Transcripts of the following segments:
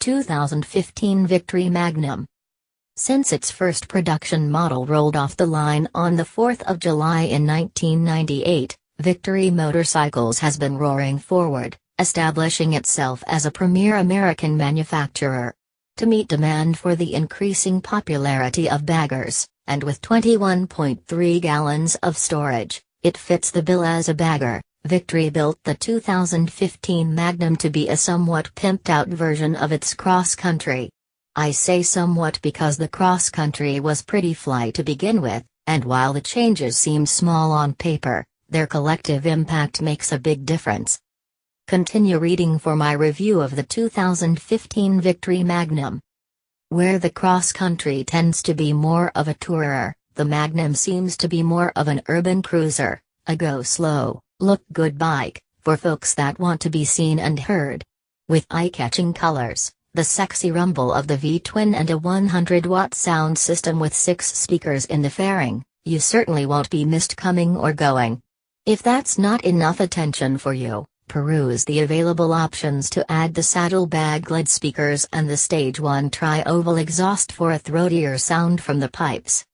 2015 Victory Magnum. Since its first production model rolled off the line on the 4th of July in 1998, Victory Motorcycles has been roaring forward, establishing itself as a premier American manufacturer. To meet demand for the increasing popularity of baggers, and with 21.3 gallons of storage, it fits the bill as a bagger. Victory built the 2015 Magnum to be a somewhat pimped-out version of its cross-country. I say somewhat because the cross-country was pretty fly to begin with, and while the changes seem small on paper, their collective impact makes a big difference. Continue reading for my review of the 2015 Victory Magnum. Where the cross-country tends to be more of a tourer, the Magnum seems to be more of an urban cruiser, a go-slow, look-good bike, for folks that want to be seen and heard. With eye-catching colors, the sexy rumble of the V-twin and a 100-watt sound system with 6 speakers in the fairing, you certainly won't be missed coming or going. If that's not enough attention for you, peruse the available options to add the saddlebag led speakers and the Stage 1 tri-oval exhaust for a throatier sound from the pipes.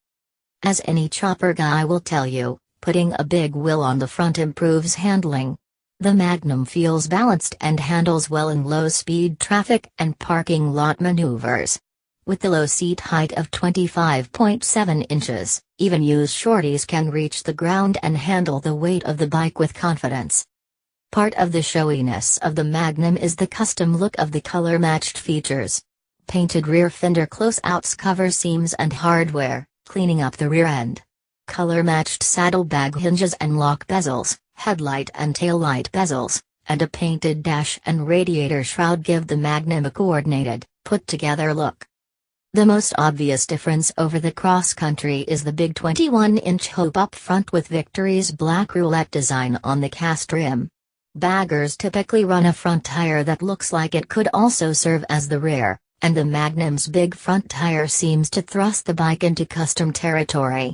As any chopper guy will tell you, putting a big wheel on the front improves handling. The Magnum feels balanced and handles well in low-speed traffic and parking lot maneuvers. With the low seat height of 25.7 inches, even used shorties can reach the ground and handle the weight of the bike with confidence. Part of the showiness of the Magnum is the custom look of the color-matched features. Painted rear fender close-outs, cover seams and hardware, cleaning up the rear end. Color-matched saddlebag hinges and lock bezels, headlight and taillight bezels, and a painted dash and radiator shroud give the Magnum a coordinated, put-together look. The most obvious difference over the cross-country is the big 21-inch hoop up front with Victory's black roulette design on the cast rim. Baggers typically run a front tire that looks like it could also serve as the rear, and the Magnum's big front tire seems to thrust the bike into custom territory.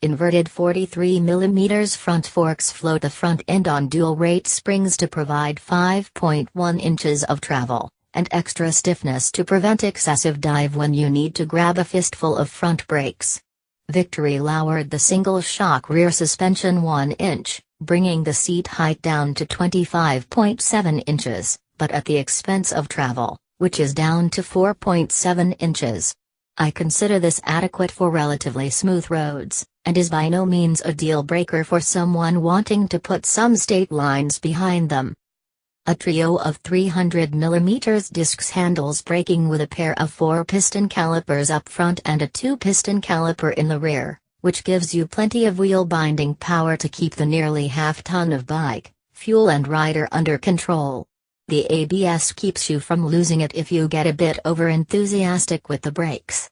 Inverted 43mm front forks float the front end on dual-rate springs to provide 5.1 inches of travel, and extra stiffness to prevent excessive dive when you need to grab a fistful of front brakes. Victory lowered the single-shock rear suspension 1 inch, bringing the seat height down to 25.7 inches, but at the expense of travel, which is down to 4.7 inches. I consider this adequate for relatively smooth roads, and is by no means a deal-breaker for someone wanting to put some state lines behind them. A trio of 300mm discs handles braking with a pair of 4-piston calipers up front and a 2-piston caliper in the rear, which gives you plenty of wheel binding power to keep the nearly half-ton of bike, fuel and rider under control. The ABS keeps you from losing it if you get a bit over-enthusiastic with the brakes.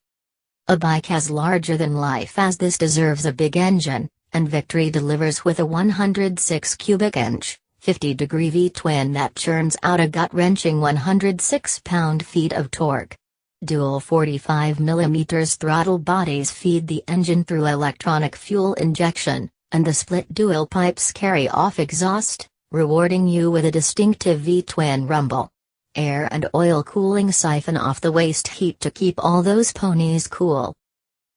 A bike as larger than life as this deserves a big engine, and Victory delivers with a 106 cubic inch, 50-degree V-twin that churns out a gut-wrenching 106 pound-feet of torque. Dual 45mm throttle bodies feed the engine through electronic fuel injection, and the split dual pipes carry off exhaust, rewarding you with a distinctive V-twin rumble. Air and oil cooling siphon off the waste heat to keep all those ponies cool.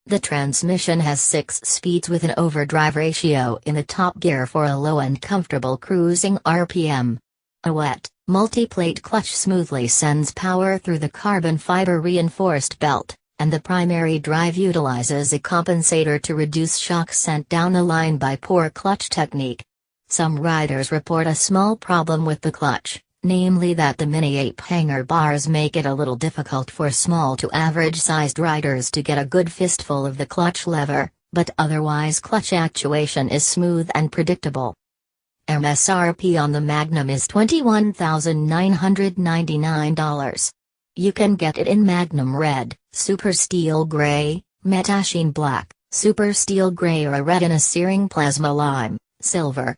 The transmission has 6 speeds with an overdrive ratio in the top gear for a low and comfortable cruising RPM. A wet, multi-plate clutch smoothly sends power through the carbon fiber reinforced belt, and the primary drive utilizes a compensator to reduce shock sent down the line by poor clutch technique. Some riders report a small problem with the clutch, namely that the mini-ape hanger bars make it a little difficult for small to average-sized riders to get a good fistful of the clutch lever, but otherwise clutch actuation is smooth and predictable. MSRP on the Magnum is $21,999. You can get it in Magnum Red, Super Steel Gray, Metashine Black, Super Steel Gray or a Retina Searing Plasma Lime, Silver.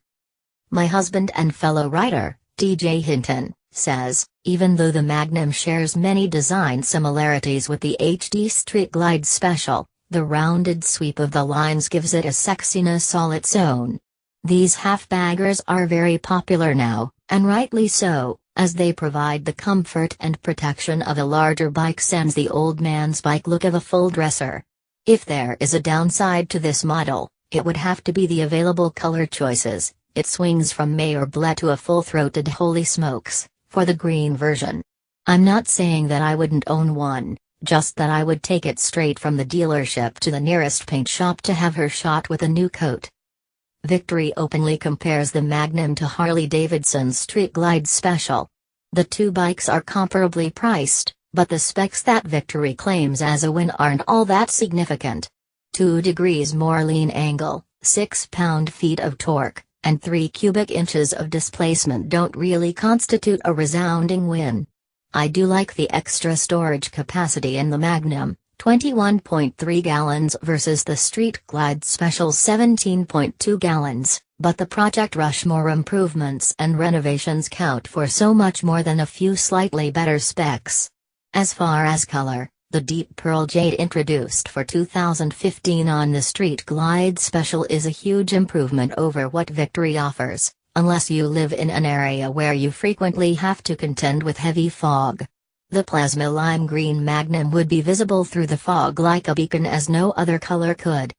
My husband and fellow writer, DJ Hinton, says, even though the Magnum shares many design similarities with the HD Street Glide Special, the rounded sweep of the lines gives it a sexiness all its own. These half-baggers are very popular now, And rightly so, as they provide the comfort and protection of a larger bike sans the old man's bike look of a full dresser. If there is a downside to this model, it would have to be the available color choices. It swings from Mayor Bleu to a full-throated holy smokes, for the green version. I'm not saying that I wouldn't own one, just that I would take it straight from the dealership to the nearest paint shop to have her shot with a new coat. Victory openly compares the Magnum to Harley-Davidson's Street Glide Special. The two bikes are comparably priced, but the specs that Victory claims as a win aren't all that significant. 2 degrees more lean angle, 6 pound-feet of torque, and 3 cubic inches of displacement don't really constitute a resounding win. I do like the extra storage capacity in the Magnum, 21.3 gallons versus the Street Glide Special's 17.2 gallons, but the Project Rushmore improvements and renovations count for so much more than a few slightly better specs. As far as color, the deep pearl jade introduced for 2015 on the Street Glide Special is a huge improvement over what Victory offers, unless you live in an area where you frequently have to contend with heavy fog. The plasma lime green Magnum would be visible through the fog like a beacon as no other color could.